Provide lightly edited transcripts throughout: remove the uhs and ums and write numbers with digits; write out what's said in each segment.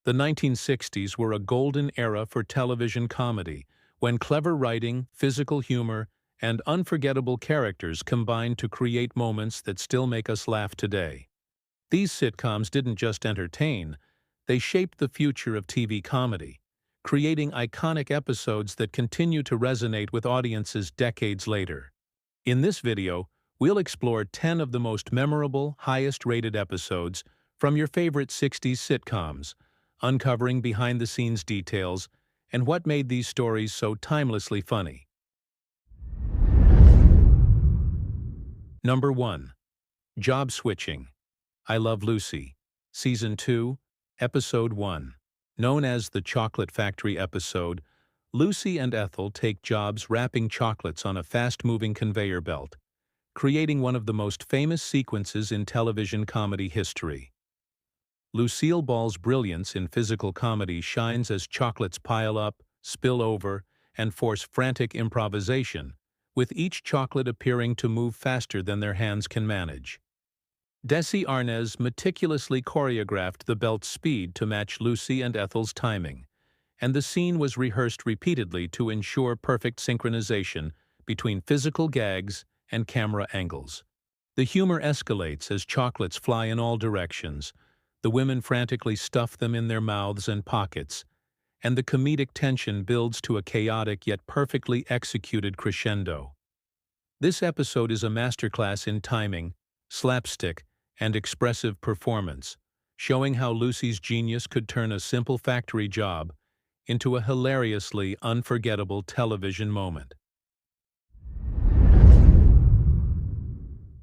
The 1960s were a golden era for television comedy, when clever writing, physical humor, and unforgettable characters combined to create moments that still make us laugh today. These sitcoms didn't just entertain, they shaped the future of TV comedy, creating iconic episodes that continue to resonate with audiences decades later. In this video, we'll explore 10 of the most memorable, highest-rated episodes from your favorite 60s sitcoms, uncovering behind-the-scenes details and what made these stories so timelessly funny. Number 1. Job Switching. I Love Lucy, Season 2, Episode 1. Known as the Chocolate Factory episode, Lucy and Ethel take jobs wrapping chocolates on a fast-moving conveyor belt, creating one of the most famous sequences in television comedy history. Lucille Ball's brilliance in physical comedy shines as chocolates pile up, spill over, and force frantic improvisation, with each chocolate appearing to move faster than their hands can manage. Desi Arnaz meticulously choreographed the belt's speed to match Lucy and Ethel's timing, and the scene was rehearsed repeatedly to ensure perfect synchronization between physical gags and camera angles. The humor escalates as chocolates fly in all directions, the women frantically stuff them in their mouths and pockets, and the comedic tension builds to a chaotic yet perfectly executed crescendo. This episode is a masterclass in timing, slapstick, and expressive performance, showing how Lucy's genius could turn a simple factory job into a hilariously unforgettable television moment.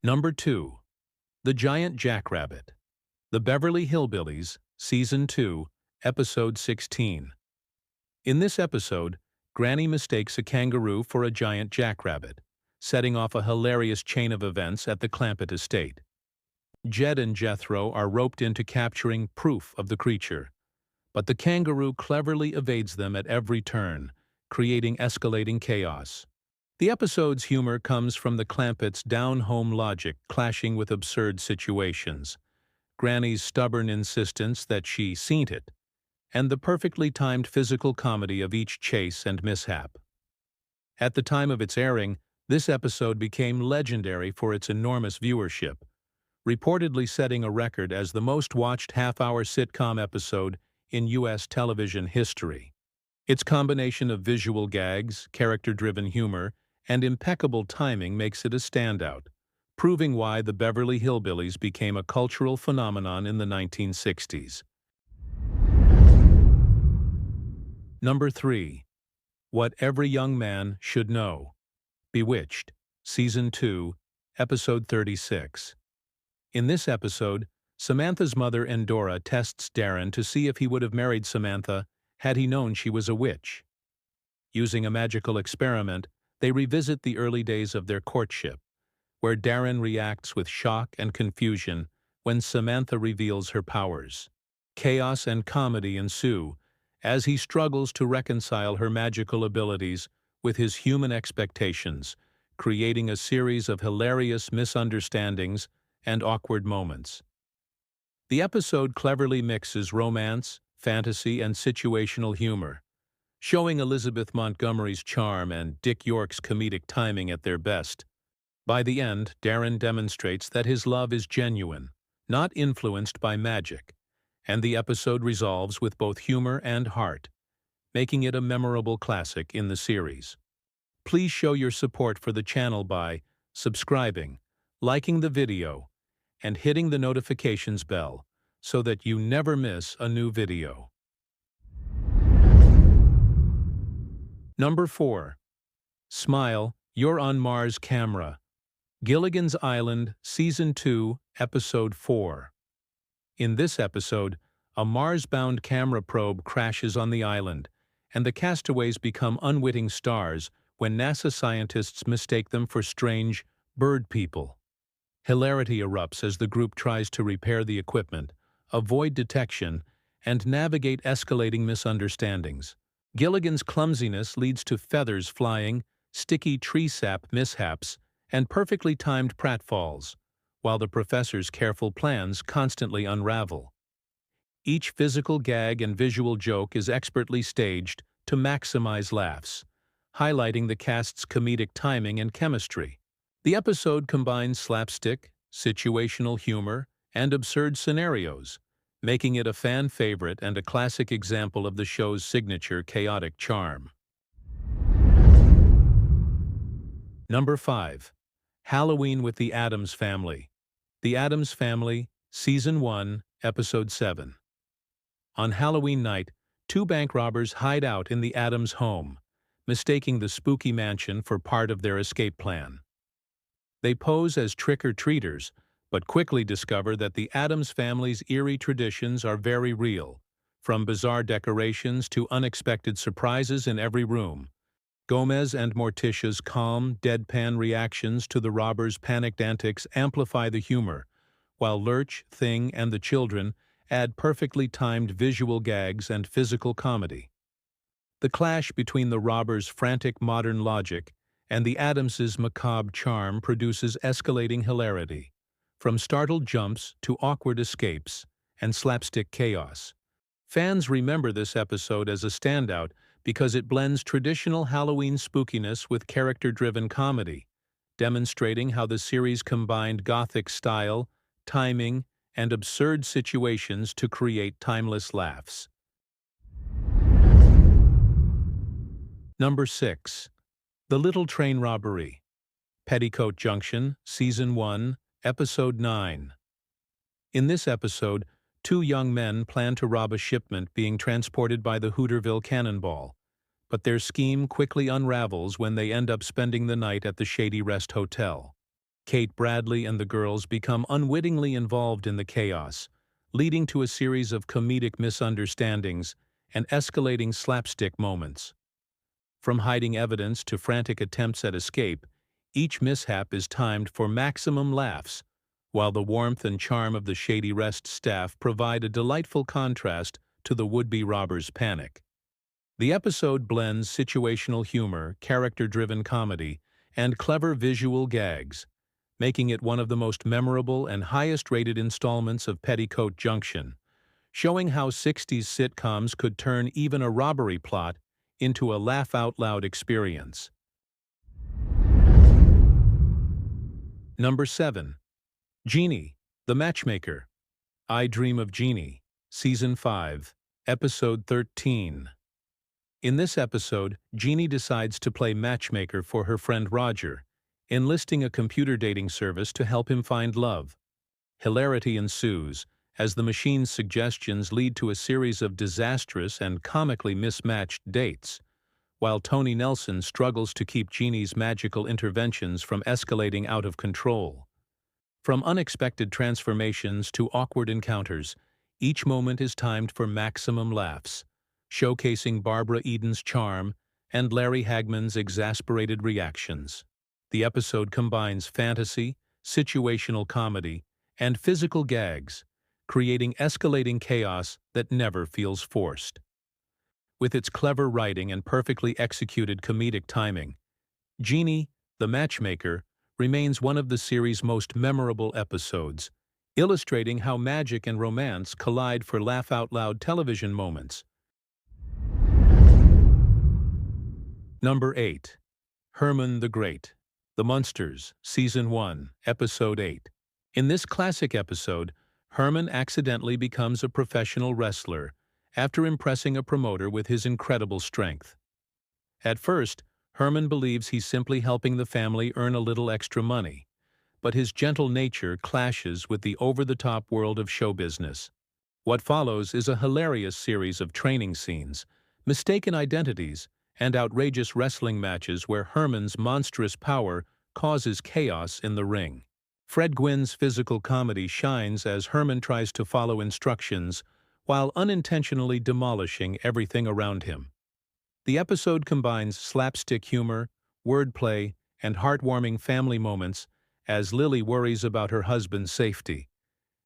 Number 2. The Giant Jackrabbit. The Beverly Hillbillies, Season 2, Episode 16. In this episode, Granny mistakes a kangaroo for a giant jackrabbit, setting off a hilarious chain of events at the Clampett estate. Jed and Jethro are roped into capturing proof of the creature, but the kangaroo cleverly evades them at every turn, creating escalating chaos. The episode's humor comes from the Clampett's down-home logic clashing with absurd situations, Granny's stubborn insistence that she seen it, and the perfectly timed physical comedy of each chase and mishap. At the time of its airing, this episode became legendary for its enormous viewership, reportedly setting a record as the most-watched half-hour sitcom episode in U.S. television history. Its combination of visual gags, character-driven humor, and impeccable timing makes it a standout, proving why the Beverly Hillbillies became a cultural phenomenon in the 1960s. Number 3. What Every Young Man Should Know. Bewitched, Season 2, Episode 36. In this episode, Samantha's mother Endora tests Darren to see if he would have married Samantha had he known she was a witch. Using a magical experiment, they revisit the early days of their courtship, where Darren reacts with shock and confusion when Samantha reveals her powers. Chaos and comedy ensue as he struggles to reconcile her magical abilities with his human expectations, creating a series of hilarious misunderstandings and awkward moments. The episode cleverly mixes romance, fantasy, and situational humor, showing Elizabeth Montgomery's charm and Dick York's comedic timing at their best. By the end, Darren demonstrates that his love is genuine, not influenced by magic, and the episode resolves with both humor and heart, making it a memorable classic in the series. Please show your support for the channel by subscribing, liking the video, and hitting the notifications bell so that you never miss a new video. Number 4. Smile, You're on Mars Camera. Gilligan's Island, Season 2, Episode 4. In this episode, a Mars-bound camera probe crashes on the island, and the castaways become unwitting stars when NASA scientists mistake them for strange bird people. Hilarity erupts as the group tries to repair the equipment, avoid detection, and navigate escalating misunderstandings. Gilligan's clumsiness leads to feathers flying, sticky tree sap mishaps, and perfectly timed pratfalls, while the professor's careful plans constantly unravel. Each physical gag and visual joke is expertly staged to maximize laughs, highlighting the cast's comedic timing and chemistry. The episode combines slapstick, situational humor, and absurd scenarios, making it a fan favorite and a classic example of the show's signature chaotic charm. Number 5. Halloween with the Addams Family. The Addams Family, Season 1, Episode 7. On Halloween night, two bank robbers hide out in the Addams home, mistaking the spooky mansion for part of their escape plan. They pose as trick-or-treaters, but quickly discover that the Addams family's eerie traditions are very real, from bizarre decorations to unexpected surprises in every room. Gomez and Morticia's calm, deadpan reactions to the robbers' panicked antics amplify the humor, while Lurch, Thing, and the children add perfectly timed visual gags and physical comedy. The clash between the robbers' frantic modern logic and the Addams' macabre charm produces escalating hilarity, from startled jumps to awkward escapes and slapstick chaos. Fans remember this episode as a standout because it blends traditional Halloween spookiness with character-driven comedy, demonstrating how the series combined gothic style, timing, and absurd situations to create timeless laughs. Number 6. The Little Train Robbery. Petticoat Junction, Season 1, Episode 9. In this episode, two young men plan to rob a shipment being transported by the Hooterville Cannonball, but their scheme quickly unravels when they end up spending the night at the Shady Rest Hotel. Kate Bradley and the girls become unwittingly involved in the chaos, leading to a series of comedic misunderstandings and escalating slapstick moments. From hiding evidence to frantic attempts at escape, each mishap is timed for maximum laughs, while the warmth and charm of the Shady Rest staff provide a delightful contrast to the would-be robbers' panic. The episode blends situational humor, character-driven comedy, and clever visual gags, making it one of the most memorable and highest-rated installments of Petticoat Junction, showing how 60s sitcoms could turn even a robbery plot into a laugh-out-loud experience. Number 7. Jeannie, the Matchmaker. I Dream of Jeannie, Season 5, Episode 13. In this episode, Jeannie decides to play matchmaker for her friend Roger, enlisting a computer dating service to help him find love. Hilarity ensues, as the machine's suggestions lead to a series of disastrous and comically mismatched dates, while Tony Nelson struggles to keep Jeannie's magical interventions from escalating out of control. From unexpected transformations to awkward encounters, each moment is timed for maximum laughs, showcasing Barbara Eden's charm and Larry Hagman's exasperated reactions. The episode combines fantasy, situational comedy, and physical gags, creating escalating chaos that never feels forced. With its clever writing and perfectly executed comedic timing, Genie, the Matchmaker, remains one of the series' most memorable episodes, illustrating how magic and romance collide for laugh-out-loud television moments. Number 8. Herman the Great. The Munsters, Season 1, Episode 8. In this classic episode, Herman accidentally becomes a professional wrestler after impressing a promoter with his incredible strength. At first, Herman believes he's simply helping the family earn a little extra money, but his gentle nature clashes with the over-the-top world of show business. What follows is a hilarious series of training scenes, mistaken identities, and outrageous wrestling matches where Herman's monstrous power causes chaos in the ring. Fred Gwynne's physical comedy shines as Herman tries to follow instructions while unintentionally demolishing everything around him. The episode combines slapstick humor, wordplay, and heartwarming family moments as Lily worries about her husband's safety,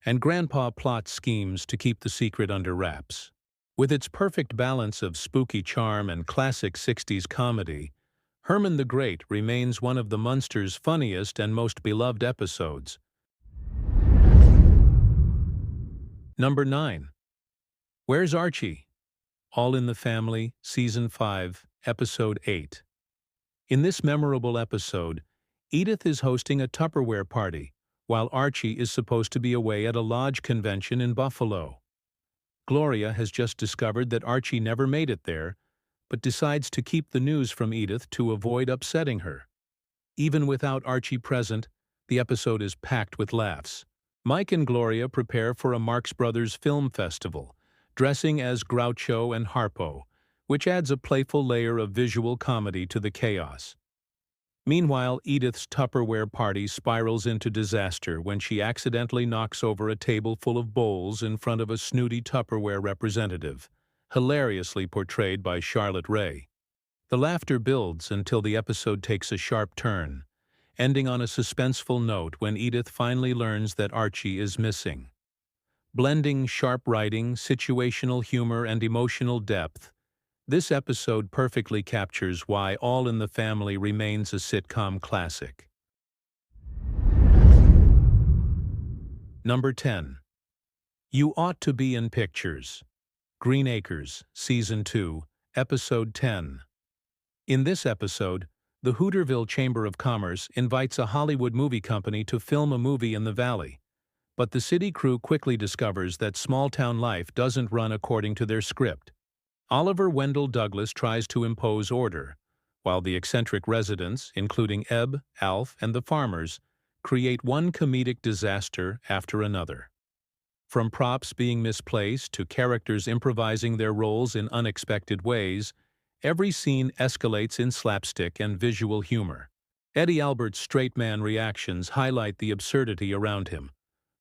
and Grandpa plots schemes to keep the secret under wraps. With its perfect balance of spooky charm and classic 60s comedy, Herman the Great remains one of the Munsters' funniest and most beloved episodes. Number 9. Where's Archie? All in the Family, Season 5, Episode 8. In this memorable episode, Edith is hosting a Tupperware party, while Archie is supposed to be away at a lodge convention in Buffalo. Gloria has just discovered that Archie never made it there, but decides to keep the news from Edith to avoid upsetting her. Even without Archie present, the episode is packed with laughs. Mike and Gloria prepare for a Marx Brothers film festival, dressing as Groucho and Harpo, which adds a playful layer of visual comedy to the chaos. Meanwhile, Edith's Tupperware party spirals into disaster when she accidentally knocks over a table full of bowls in front of a snooty Tupperware representative, hilariously portrayed by Charlotte Rae. The laughter builds until the episode takes a sharp turn, ending on a suspenseful note when Edith finally learns that Archie is missing. Blending sharp writing, situational humor, and emotional depth, this episode perfectly captures why All in the Family remains a sitcom classic. Number 10. You Ought to Be in Pictures. Green Acres, Season 2, Episode 10. In this episode, the Hooterville Chamber of Commerce invites a Hollywood movie company to film a movie in the Valley, but the city crew quickly discovers that small-town life doesn't run according to their script. Oliver Wendell Douglas tries to impose order, while the eccentric residents, including Ebb, Alf, and the farmers, create one comedic disaster after another. From props being misplaced to characters improvising their roles in unexpected ways, every scene escalates in slapstick and visual humor. Eddie Albert's straight man reactions highlight the absurdity around him,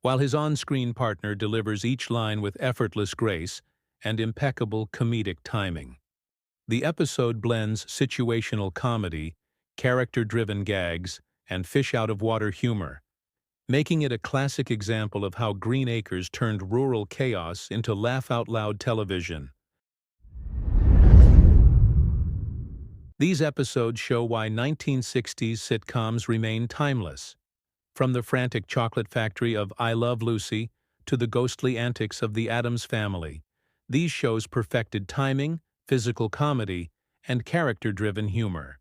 while his on-screen partner delivers each line with effortless grace and impeccable comedic timing. The episode blends situational comedy, character-driven gags, and fish-out-of-water humor, making it a classic example of how Green Acres turned rural chaos into laugh-out-loud television. These episodes show why 1960s sitcoms remain timeless. From the frantic chocolate factory of I Love Lucy to the ghostly antics of the Addams Family, these shows perfected timing, physical comedy, and character-driven humor.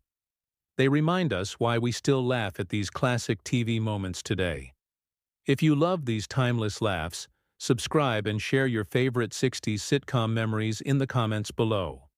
They remind us why we still laugh at these classic TV moments today. If you love these timeless laughs, subscribe and share your favorite 60s sitcom memories in the comments below.